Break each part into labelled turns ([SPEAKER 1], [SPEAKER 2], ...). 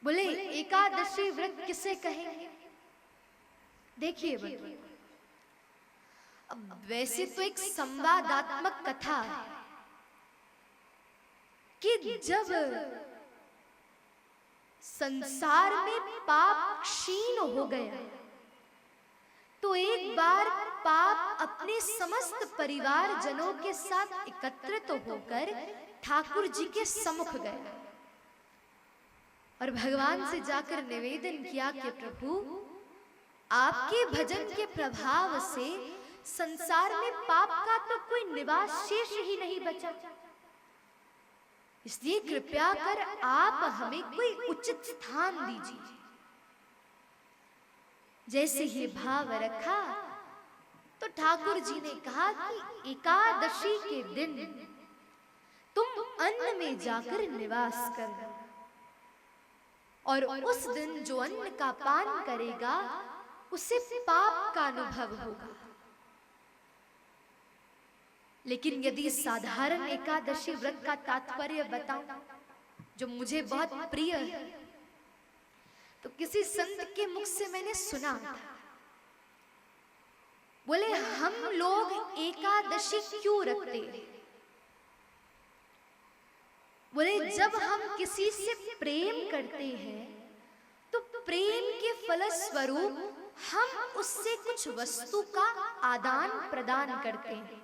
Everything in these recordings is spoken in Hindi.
[SPEAKER 1] बोले एकादशी व्रत किसे कहेंगे? देखिए बंधु, अब वैसे तो एक संवादात्मक कथा है कि जब संसार में पाप क्षीण हो गया तो एक बार पाप अपने समस्त परिवार जनों के साथ एकत्रित होकर ठाकुर जी के सम्मुख गया और भगवान से जाकर निवेदन किया कि प्रभु, आपके भजन के प्रभाव से संसार में पाप का तो कोई निवास शेष ही नहीं बचा, इसलिए कृपया कर आप हमें कोई उचित स्थान दीजिए। जैसे ही भाव रखा तो ठाकुर जी ने कहा कि एकादशी के दिन तुम अन्न में जाकर निवास करना और उस दिन जो अन्न का पान करेगा उसे पाप का अनुभव होगा। लेकिन यदि साधारण एकादशी व्रत का तात्पर्य बताऊं, जो मुझे बहुत प्रिय है, तो किसी संत के मुख से मैंने सुना था, बोले हम लोग एकादशी क्यों रखते हैं? बोले जब हम किसी से प्रेम करते हैं तो प्रेम के फलस्वरूप हम उससे कुछ वस्तु का आदान प्रदान करते हैं।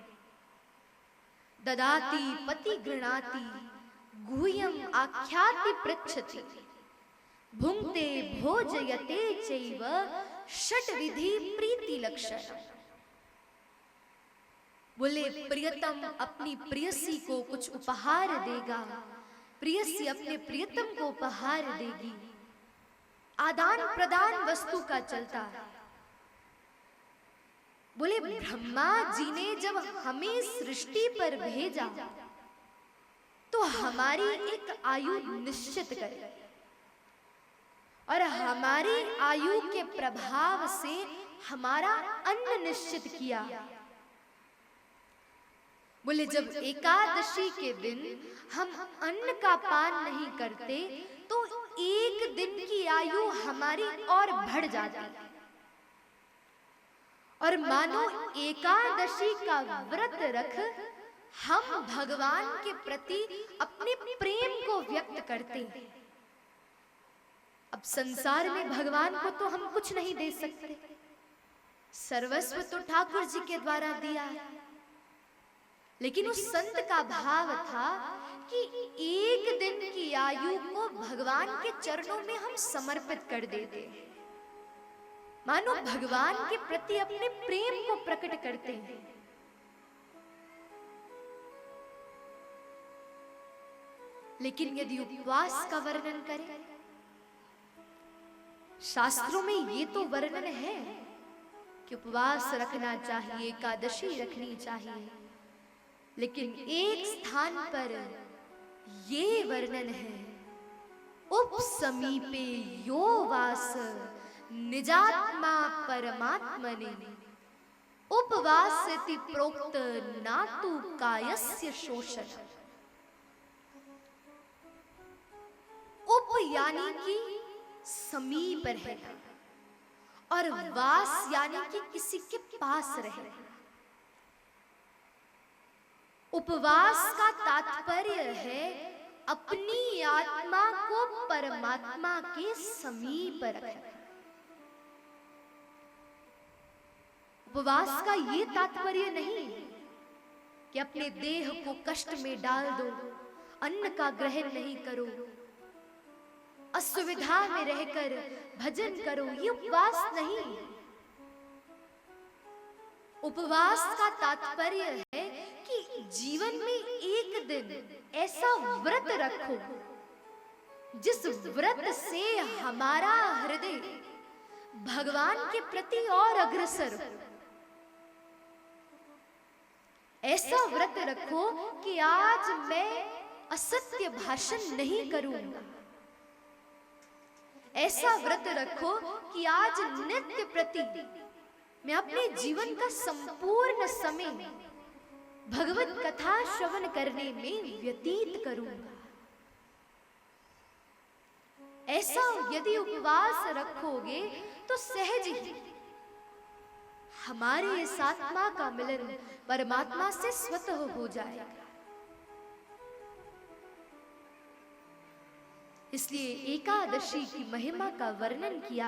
[SPEAKER 1] ददाति पति गृणाति गुह्यम आख्याति पृच्छति भुंक्ते भोजयते चैव षट विधि प्रीति लक्षण। बोले प्रियतम अपनी प्रियसी को कुछ उपहार देगा, प्रियसी अपने प्रियतम को उपहार देगी, आदान प्रदान वस्तु का चलता है। बोले ब्रह्मा जी ने जब हमें सृष्टि पर भेजा तो हमारी एक आयु निश्चित करे और हमारी आयु के प्रभाव से हमारा अन्न निश्चित किया। बोले जब एकादशी के दिन हम अन्न का पान नहीं करते तो एक दिन की आयु हमारी और बढ़ जाती है और मानो एकादशी का व्रत रख हम भगवान के प्रति अपने प्रेम को व्यक्त करते हैं। अब संसार में भगवान को तो हम कुछ नहीं दे सकते, सर्वस्व तो ठाकुर जी के द्वारा दिया है, लेकिन उस संत का भाव था कि एक दिन की आयु को भगवान के चरणों में हम समर्पित कर देते हैं, मानो भगवान के प्रति अपने प्रेम को प्रकट करते हैं। लेकिन यदि उपवास का वर्णन करें, शास्त्रों में ये तो वर्णन है कि उपवास रखना चाहिए, एकादशी रखनी चाहिए, लेकिन एक स्थान पर ये वर्णन है, उपसमीपे यो वास निजात्मा परमात्मने उपवासति प्रोक्त नातु कायस्य शोषण। उप यानी कि समीप रहना और वास यानी कि किसी के पास रहना। उपवास का तात्पर्य है अपनी आत्मा को परमात्मा के समीप रखना। उपवास का ये तात्पर्य नहीं कि अपने देह को कष्ट में डाल दो, अन्न का ग्रहण नहीं करो, असुविधा में रहकर भजन करो, ये उपवास नहीं। उपवास का तात्पर्य है कि जीवन में एक दिन ऐसा व्रत रखो जिस व्रत से हमारा हृदय भगवान के प्रति और अग्रसर हो। ऐसा व्रत रखो कि आज मैं असत्य भाषण नहीं करूंगा, ऐसा व्रत रखो कि आज नित्य प्रति मैं अपने जीवन का संपूर्ण समय भगवत कथा श्रवण करने में व्यतीत करूंगा। ऐसा यदि उपवास रखोगे तो सहज ही हमारी इस आत्मा का मिलन परमात्मा से स्वतः हो जाएगा। इसलिए एकादशी की महिमा का वर्णन किया